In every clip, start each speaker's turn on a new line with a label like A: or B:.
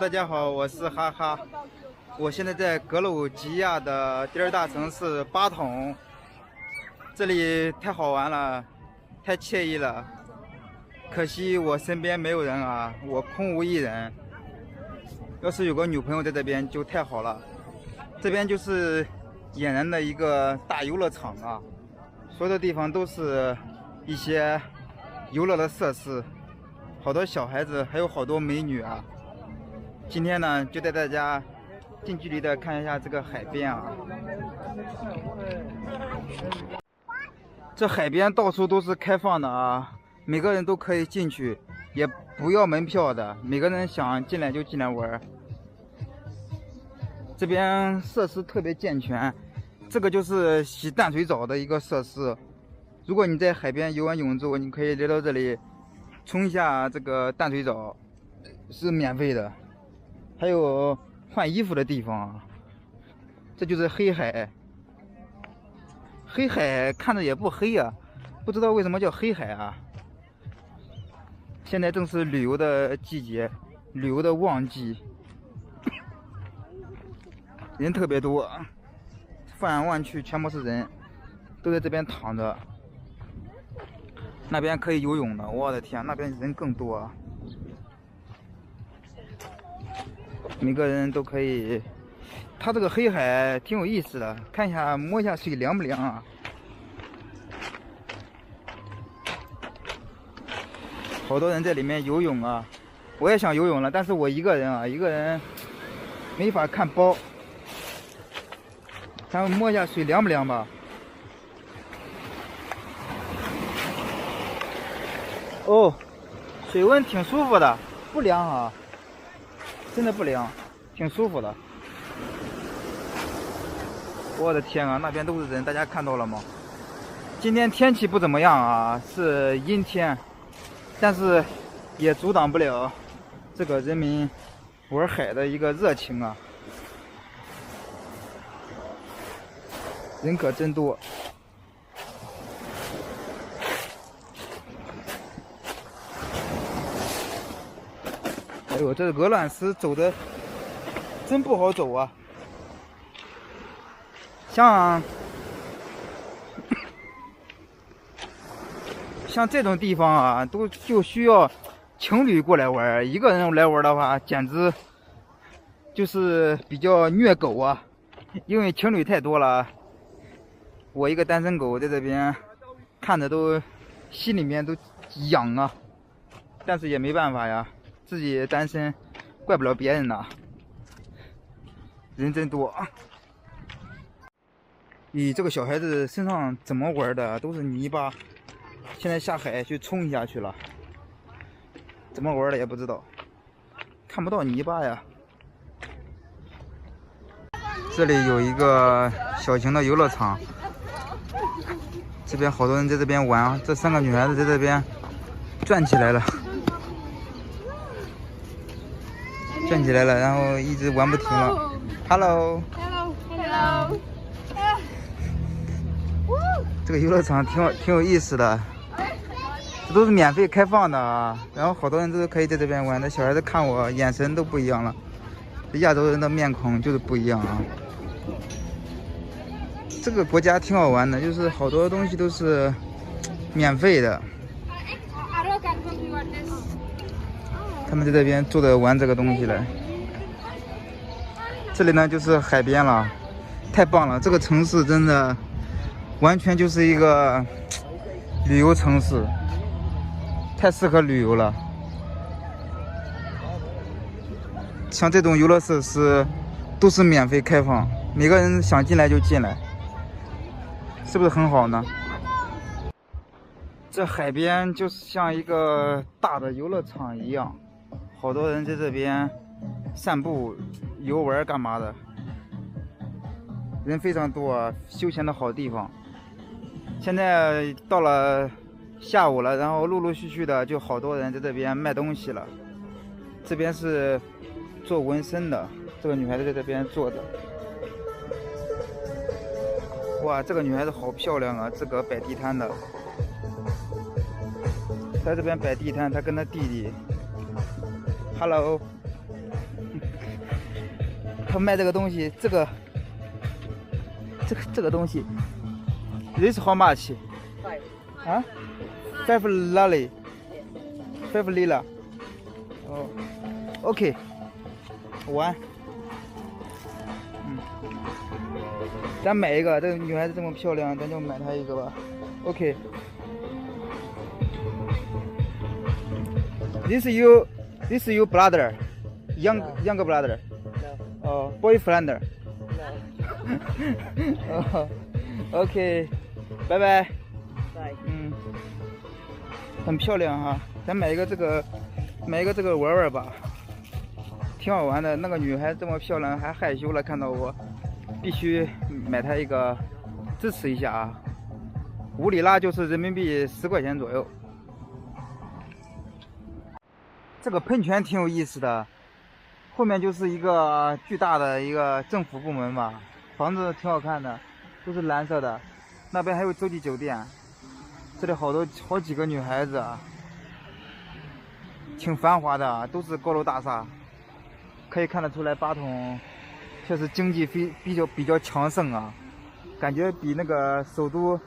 A: 大家好，我是哈哈，我现在在格鲁吉亚的第二大城市巴统，这里太好玩了，太惬意了。可惜我身边没有人啊，我空无一人。要是有个女朋友在这边就太好了。这边就是俨然的一个大游乐场啊，所有的地方都是一些游乐的设施，好多小孩子，还有好多美女啊。今天呢，就带大家近距离的看一下这个海边啊。这海边到处都是开放的啊，每个人都可以进去，也不要门票的，每个人想进来就进来玩。这边设施特别健全，这个就是洗淡水澡的一个设施。如果你在海边游完泳之后，你可以来到这里冲一下这个淡水澡，是免费的。还有换衣服的地方，这就是黑海。黑海看着也不黑啊，不知道为什么叫黑海啊。现在正是旅游的季节，旅游的旺季，人特别多，放眼望去全部是人，都在这边躺着。那边可以游泳的，我的天，那边人更多啊。每个人都可以，它这个黑海挺有意思的，看一下摸一下水凉不凉啊？好多人在里面游泳啊，我也想游泳了，但是我一个人啊，一个人没法看包。咱们摸一下水凉不凉吧？哦，水温挺舒服的，不凉啊。真的不凉，挺舒服的。我的天啊，那边都是人，大家看到了吗？今天天气不怎么样啊，是阴天，但是也阻挡不了这个人民玩海的一个热情啊。人可真多。哎呦，这鹅卵石走的真不好走啊！像这种地方啊，就需要情侣过来玩，一个人来玩的话，简直就是比较虐狗啊！因为情侣太多了，我一个单身狗在这边看着都心里面都痒啊，但是也没办法呀。自己单身，怪不了别人呐。人真多。咦，这个小孩子身上怎么玩的？都是泥巴。现在下海去冲一下去了，怎么玩的也不知道，看不到泥巴呀。这里有一个小型的游乐场，这边好多人在这边玩啊。这3个女孩子在这边转起来了。转起来了，然后一直玩不停了。Hello， 这个游乐场挺有意思的，这都是免费开放的啊。然后好多人都可以在这边玩。那小孩子看我眼神都不一样了，亚洲人的面孔就是不一样啊。这个国家挺好玩的，就是好多东西都是免费的。他们在这边坐着玩这个东西了。这里呢就是海边了，太棒了！这个城市真的完全就是一个旅游城市，太适合旅游了。像这种游乐设施都是免费开放，每个人想进来就进来，是不是很好呢？这海边就是像一个大的游乐场一样。好多人在这边散步、游玩干嘛的，人非常多啊，休闲的好地方。现在到了下午了，然后陆陆续续的就好多人在这边卖东西了。这边是做纹身的，这个女孩子在这边坐着。哇，这个女孩子好漂亮啊，自个摆地摊的。在这边摆地摊，她跟她弟弟。Hello，他卖这个东西，这个东西 ，this how much？ 啊？5 lira。5 lira。哦，OK， 完。咱买一个，这个女孩子这么漂亮，咱就买她一个吧。OK。This you brother, younger brother. No. Boyfriend. No. OK， 拜拜。
B: 拜。
A: 很漂亮哈，咱买一个这个玩玩吧，挺好玩的。那个女孩这么漂亮，还害羞了，看到我，必须买她一个，支持一下啊。5里拉就是人民币10块钱左右。这个喷泉挺有意思的，后面就是一个巨大的一个政府部门吧，房子挺好看的，都是蓝色的。那边还有洲际酒店，这里好几个女孩子啊，挺繁华的，都是高楼大厦。可以看得出来，巴统确实经济比较强盛啊，感觉比那个首都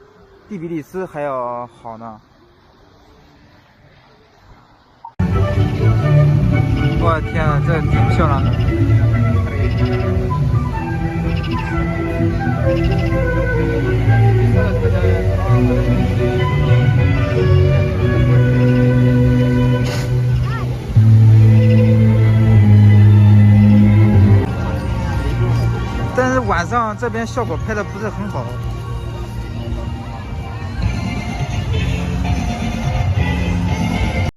A: 第比利斯还要好呢。我的天啊，这挺漂亮的。但是晚上这边效果拍的不是很好。